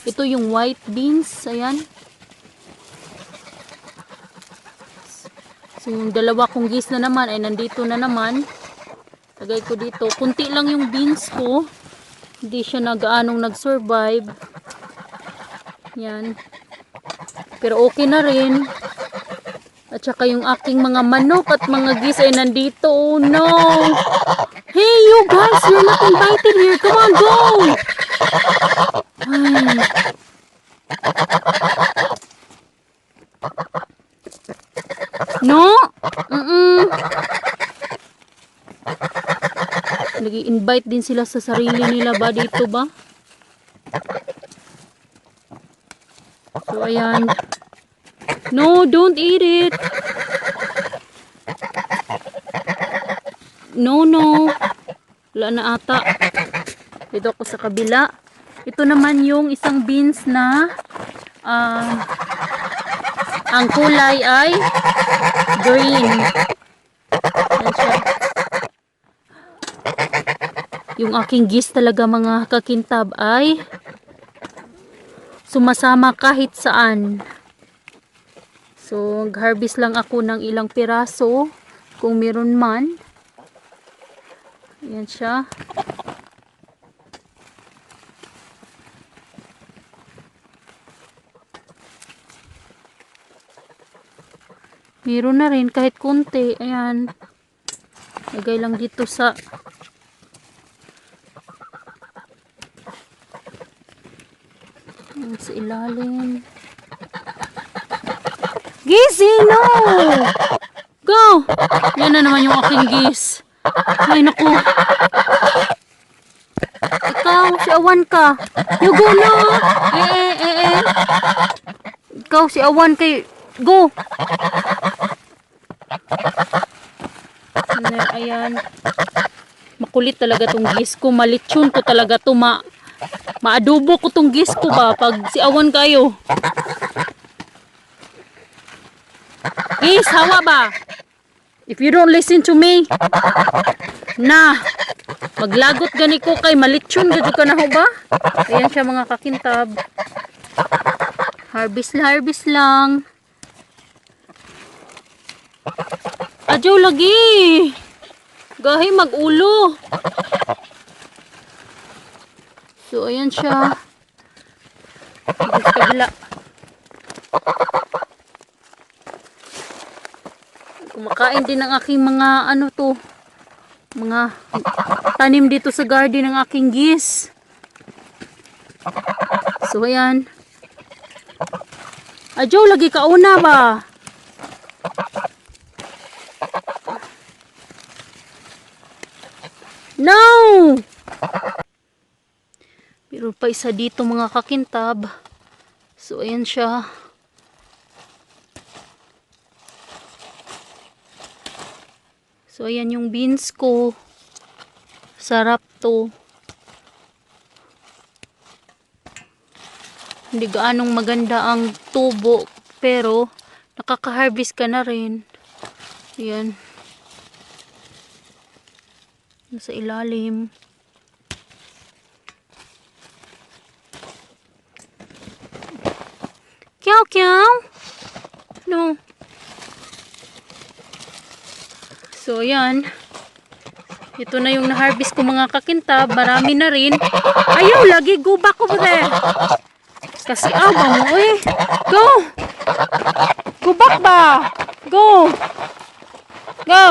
Ito yung white beans. Ayan. So, yung dalawa kong gis na naman ay nandito na naman. Lagay ko dito. Kunti lang yung beans ko. Hindi siya nag-aanong nag-survive. Yan. Pero okay na rin. At saka yung aking mga manok at mga gis ay nandito. Oh no! Hey you guys! You're not invited here. Come on, go! Ay. No! Nag-i-invite din sila sa sarili nila ba dito ba? So ayan. No, don't eat it. No, no. Wala na ata. Dito ako sa kabila. Ito naman yung isang beans na ang kulay ay green. Ayan siya. Yung aking gis talaga mga kakintab ay sumasama kahit saan. So, harvest lang ako ng ilang piraso kung meron man. Ayan siya. Meron na rin kahit konti. Ayan. Lagay lang dito sa ilalim. Gisi, no! Go! Yan na naman yung aking gis. Ay, naku. Ikaw, si Awan ka. You go na. Ikaw, si Awan kay... Go! Ayan. Makulit talaga tong gis ko. Malitsyon ko talaga to. Maadobo ko tong gis ko ba pag si Awan kayo. Gis, hawa ba? If you don't listen to me, na, maglagot gani ko kay malitsyon gani ka na ho ba? Ayan siya mga kakintab. Harvest lang. Adyo lagi. Gahi mag-ulo. So ayan siya. Dito sa kabila. Kumakain din ng aking mga mga tanim dito sa garden ng aking gis. So ayan. Adyo lagi kauna ba? No! Pero pa isa dito mga kakintab. So ayan siya. So ayan yung beans ko. Sarap to. Hindi gaanong maganda ang tubo, pero nakaka-harvest ka na rin. Ayan. Nasa ilalim. Kyaw kyaw. No. So ayan. Ito na yung na-harvest ko mga kakintab. Marami na rin. Ayaw lagi. Go back over there. Kasi abang mo eh. Go. Go back ba? Go. Go.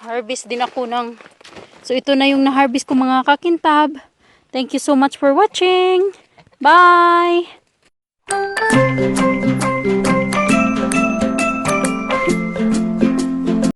Harvest din ako ng... So ito na yung na-harvest ko mga kakintab. Thank you so much for watching. Bye.